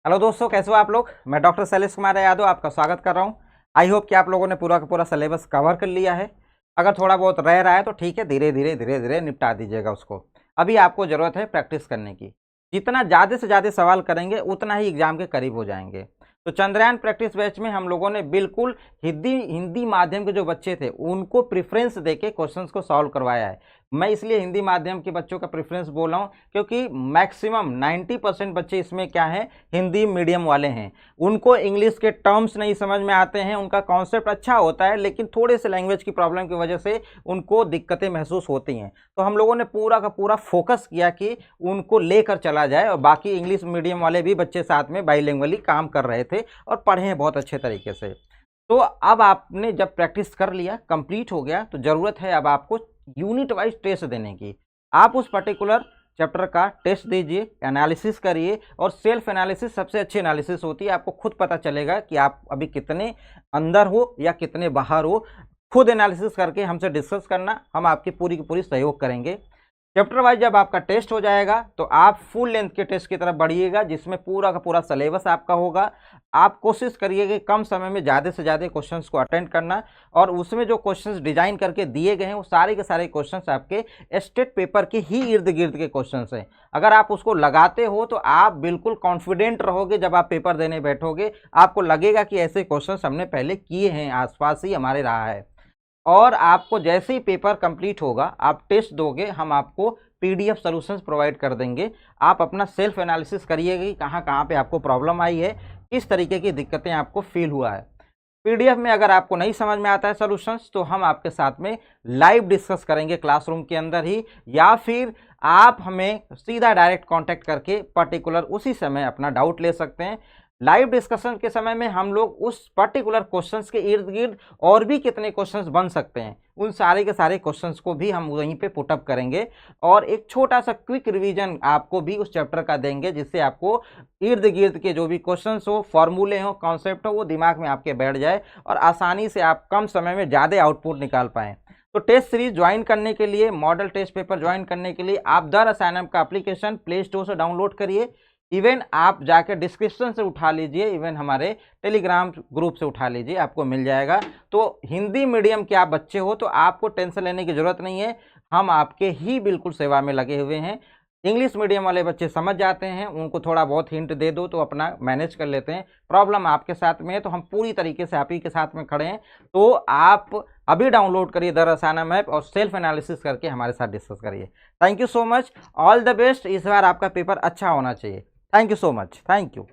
Hello दोस्तों, कैसे हो आप लोग। मैं डॉक्टर शैलेश कुमार यादव आपका स्वागत कर रहा हूं। आई होप कि आप लोगों ने पूरा का पूरा सिलेबस कवर कर लिया है। अगर थोड़ा बहुत रह रहा है तो ठीक है, धीरे धीरे निपटा दीजिएगा उसको। अभी आपको ज़रूरत है प्रैक्टिस करने की। जितना ज़्यादा से ज़्यादा सवाल करेंगे उतना ही एग्जाम के करीब हो जाएंगे। तो चंद्रयान प्रैक्टिस बैच में हम लोगों ने बिल्कुल हिंदी माध्यम के जो बच्चे थे उनको प्रेफरेंस देके क्वेश्चंस को सॉल्व करवाया है। मैं इसलिए हिंदी माध्यम के बच्चों का प्रेफरेंस बोल रहा हूँ क्योंकि मैक्सिमम 90% बच्चे इसमें क्या है, हिंदी मीडियम वाले हैं। उनको इंग्लिश के टर्म्स नहीं समझ में आते हैं, उनका कॉन्सेप्ट अच्छा होता है लेकिन थोड़े से लैंग्वेज की प्रॉब्लम की वजह से उनको दिक्कतें महसूस होती हैं। तो हम लोगों ने पूरा का पूरा फोकस किया कि उनको लेकर चला जाए, और बाकी इंग्लिश मीडियम वाले भी बच्चे साथ में बाईलिंगुअली काम कर रहे थे और पढ़े हैं बहुत अच्छे तरीके से। तो अब आपने जब प्रैक्टिस कर लिया, कंप्लीट हो गया, तो ज़रूरत है अब आपको यूनिट वाइज टेस्ट देने की। आप उस पर्टिकुलर चैप्टर का टेस्ट दीजिए, एनालिसिस करिए, और सेल्फ एनालिसिस सबसे अच्छी एनालिसिस होती है। आपको खुद पता चलेगा कि आप अभी कितने अंदर हो या कितने बाहर हो। खुद एनालिसिस करके हमसे डिस्कस करना, हम आपकी पूरी की पूरी सहयोग करेंगे। चैप्टर वाइज जब आपका टेस्ट हो जाएगा तो आप फुल लेंथ के टेस्ट की तरफ बढ़िएगा, जिसमें पूरा का पूरा सिलेबस आपका होगा। आप कोशिश करिएगा कम समय में ज़्यादा से ज़्यादा क्वेश्चंस को अटेंड करना, और उसमें जो क्वेश्चंस डिजाइन करके दिए गए हैं वो सारे के सारे क्वेश्चंस आपके स्टेट पेपर के ही इर्द गिर्द के क्वेश्चंस हैं। अगर आप उसको लगाते हो तो आप बिल्कुल कॉन्फिडेंट रहोगे। जब आप पेपर देने बैठोगे आपको लगेगा कि ऐसे क्वेश्चन हमने पहले किए हैं, आसपास ही हमारे रहा है। और आपको जैसे ही पेपर कंप्लीट होगा, आप टेस्ट दोगे, हम आपको पीडीएफ सॉल्यूशंस प्रोवाइड कर देंगे। आप अपना सेल्फ एनालिसिस करिएगा कि कहाँ कहाँ पे आपको प्रॉब्लम आई है, किस तरीके की दिक्कतें आपको फील हुआ है। पीडीएफ में अगर आपको नहीं समझ में आता है सॉल्यूशंस, तो हम आपके साथ में लाइव डिस्कस करेंगे क्लासरूम के अंदर ही, या फिर आप हमें सीधा डायरेक्ट कांटेक्ट करके पर्टिकुलर उसी समय अपना डाउट ले सकते हैं। लाइव डिस्कशन के समय में हम लोग उस पर्टिकुलर क्वेश्चंस के इर्द गिर्द और भी कितने क्वेश्चंस बन सकते हैं, उन सारे के सारे क्वेश्चंस को भी हम वहीं पे पुटअप करेंगे, और एक छोटा सा क्विक रिवीजन आपको भी उस चैप्टर का देंगे, जिससे आपको इर्द गिर्द के जो भी क्वेश्चंस हो, फॉर्मूले हो, कॉन्सेप्ट हो, वो दिमाग में आपके बैठ जाए और आसानी से आप कम समय में ज़्यादा आउटपुट निकाल पाएँ। तो टेस्ट सीरीज ज्वाइन करने के लिए, मॉडल टेस्ट पेपर ज्वाइन करने के लिए आप द रसायनम का एप्लीकेशन प्ले स्टोर से डाउनलोड करिए। इवन आप जाकर डिस्क्रिप्शन से उठा लीजिए, इवन हमारे टेलीग्राम ग्रुप से उठा लीजिए, आपको मिल जाएगा। तो हिंदी मीडियम के आप बच्चे हो तो आपको टेंशन लेने की ज़रूरत नहीं है, हम आपके ही बिल्कुल सेवा में लगे हुए हैं। इंग्लिश मीडियम वाले बच्चे समझ जाते हैं, उनको थोड़ा बहुत हिंट दे दो तो अपना मैनेज कर लेते हैं। प्रॉब्लम आपके साथ में है तो हम पूरी तरीके से आप ही के साथ में खड़े हैं। तो आप अभी डाउनलोड करिए द रसायनम ऐप और सेल्फ एनालिसिस करके हमारे साथ डिस्कस करिए। Thank you so much, all the best. इस बार आपका पेपर अच्छा होना चाहिए। Thank you so much, thank you.